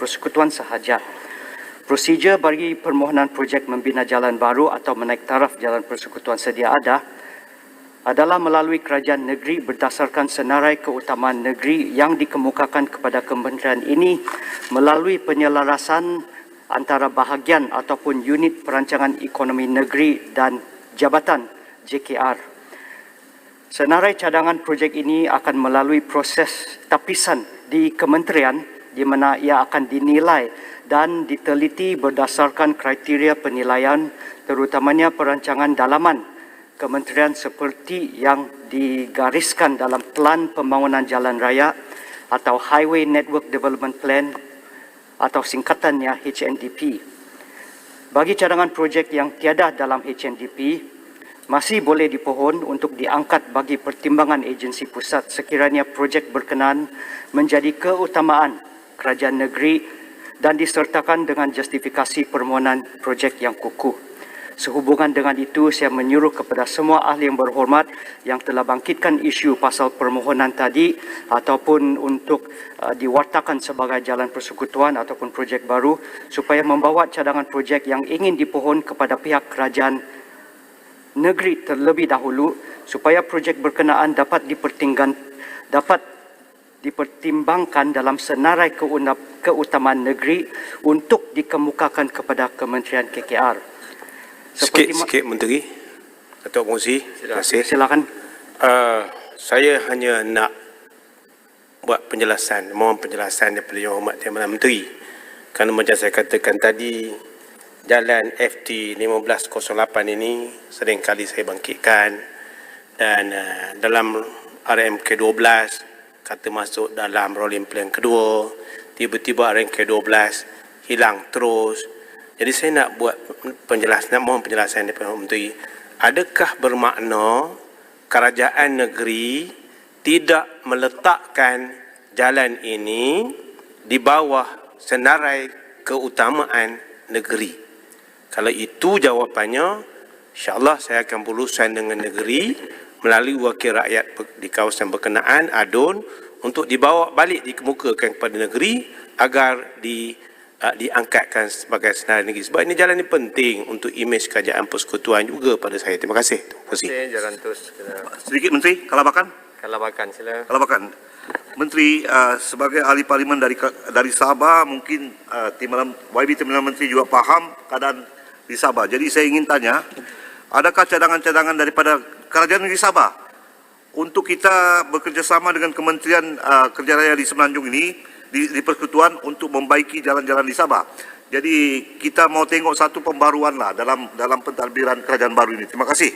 persekutuan sahaja. Prosedur bagi permohonan projek membina jalan baru atau menaik taraf jalan persekutuan sedia ada adalah melalui kerajaan negeri berdasarkan senarai keutamaan negeri yang dikemukakan kepada kementerian ini melalui penyelarasan antara bahagian ataupun unit perancangan ekonomi negeri dan jabatan JKR. Senarai cadangan projek ini akan melalui proses tapisan di kementerian di mana ia akan dinilai dan diteliti berdasarkan kriteria penilaian terutamanya perancangan dalaman kementerian seperti yang digariskan dalam Pelan Pembangunan Jalan Raya atau Highway Network Development Plan atau singkatannya HNDP. Bagi cadangan projek yang tiada dalam HNDP, masih boleh dipohon untuk diangkat bagi pertimbangan agensi pusat sekiranya projek berkenaan menjadi keutamaan kerajaan negeri dan disertakan dengan justifikasi permohonan projek yang kukuh. Sehubungan dengan itu, saya menyuruh kepada semua ahli yang berhormat yang telah bangkitkan isu pasal permohonan tadi ataupun untuk diwartakan sebagai jalan persekutuan ataupun projek baru supaya membawa cadangan projek yang ingin dipohon kepada pihak kerajaan negeri terlebih dahulu supaya projek berkenaan dapat dipertimbangkan dalam senarai keutamaan negeri untuk dikemukakan kepada Kementerian KKR. Sikit Menteri, Ketua Kongsi, terima kasih. Silakan. Saya hanya nak buat penjelasan, mohon penjelasan daripada Yang Hormat Yang Perdana Menteri. Kerana macam saya katakan tadi, jalan FT 1508 ini sering kali saya bangkitkan dan dalam RMK 12 kata masuk dalam rolling plan kedua, tiba-tiba RMK 12 hilang terus. Jadi saya nak buat penjelasan, mohon penjelasan daripada Menteri. Adakah bermakna kerajaan negeri tidak meletakkan jalan ini di bawah senarai keutamaan negeri? Kalau itu jawapannya, insya-Allah saya akan berurusan dengan negeri melalui wakil rakyat di kawasan berkenaan, ADUN, untuk dibawa balik dikemukakan kepada negeri agar diangkatkan sebagai senarai negeri. Sebab ini jalan ini penting untuk imej kerajaan persekutuan juga pada saya. Terima kasih. Terima kasih. Jalan terus. Sedikit Menteri, Kalabakan. Sila. Kalabakan. Menteri, sebagai ahli parlimen dari Sabah, mungkin tim Menteri juga faham keadaan di Sabah. Jadi saya ingin tanya, adakah cadangan-cadangan daripada kerajaan negeri Sabah untuk kita bekerjasama dengan Kementerian Kerja Raya di Semenanjung ini di persekutuan untuk membaiki jalan-jalan di Sabah. Jadi kita mau tengok satu pembaruan lah dalam pentadbiran kerajaan baru ini. Terima kasih.